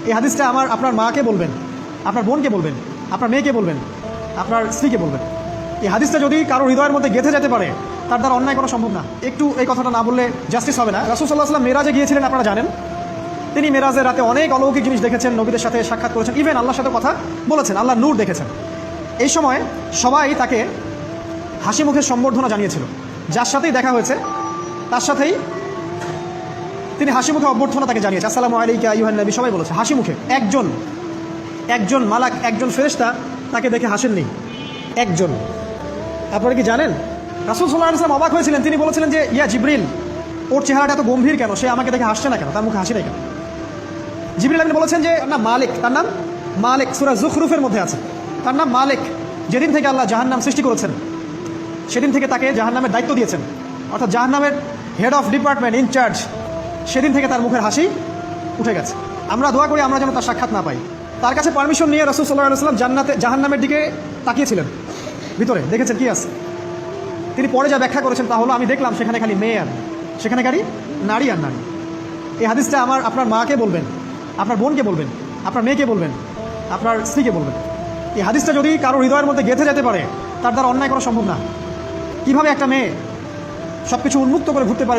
এই হাদিসটা আপনার মাকে বলবেন, আপনার বোনকে বলবেন, আপনার মেয়েকে বলবেন, আপনার স্ত্রীকে বলবেন। এই হাদিসটা যদি কারো হৃদয়ের মধ্যে গেঁথে যেতে পারে, তার দ্বারা অন্যায় করা সম্ভব না। একটু এই কথাটা না বললে জাস্টিস হবে না। রাসূল সাল্লাল্লাহু আলাইহি ওয়াসাল্লাম মেরাজে গিয়েছিলেন, আপনারা জানেন। তিনি মেরাজের রাতে অনেক অলৌকিক জিনিস দেখেছেন, নবীদের সাথে সাক্ষাৎ করেছেন, ইভেন আল্লাহর সাথে কথা বলেছেন, আল্লাহর নূর দেখেছেন। এই সময় সবাই তাকে হাসি মুখে সম্বর্ধনা জানিয়েছিল। যার সাথেই দেখা হয়েছে তার সাথেই তিনি হাসি মুখে অভ্যর্থনা তাকে জানিয়েছে, আসসালামু আলাইকা আইয়ুহান নবী, সবাই বলেছে হাসি মুখে। একজন মালাক, একজন ফেরেশতা তাকে দেখে হাসেননি, একজন। আপনারা কি জানেন? রাসূল সাল্লাল্লাহু আলাইহি ওয়াসাল্লাম অবাক হয়েছিলেন। তিনি বলেছিলেন যে, ইয়া জিবরিল, ওর চেহারাটা এত গম্ভীর কেন? সে আমাকে দেখে হাসছে না কেন? তার মুখে হাসি নাই কেন? জিবরিল আমিন বলেছেন যে না, মালিক, তার নাম মালিক, সূরা যুখরুফের মধ্যে আছে, তার নাম মালিক। যেদিন থেকে আল্লাহ জাহান্নাম সৃষ্টি করেছেন, সেদিন থেকে তাকে জাহান্নামের দায়িত্ব দিয়েছেন, অর্থাৎ জাহান্নামের হেড অফ ডিপার্টমেন্ট, ইনচার্জ। সেদিন থেকে তার মুখের হাসি উঠে গেছে। আমরা দোয়া করি আমরা যেন তার সাক্ষাৎ না পাই। তার কাছে পারমিশন নিয়ে রাসূল সাল্লাল্লাহু আলাইহি ওয়াসাল্লাম জাহান্নামের দিকে তাকিয়েছিলেন, ভিতরে দেখেছেন কি আছে। তিনি পরে যা ব্যাখ্যা করেছেন তা হলো, আমি দেখলাম সেখানে খালি মেয়ে আর সেখানে খালি নারী আর নারী। এই হাদিসটা আপনার মাকে বলবেন, আপনার বোনকে বলবেন, আপনার মেয়েকে বলবেন, আপনার স্ত্রীকে বলবেন। এই হাদিসটা যদি কারো হৃদয়ের মধ্যে গেঁথে যেতে পারে, তার দ্বারা অন্যায় করা সম্ভব না। কিভাবে একটা মেয়ে সব কিছু উন্মুক্ত করে ঘুরতে পারে?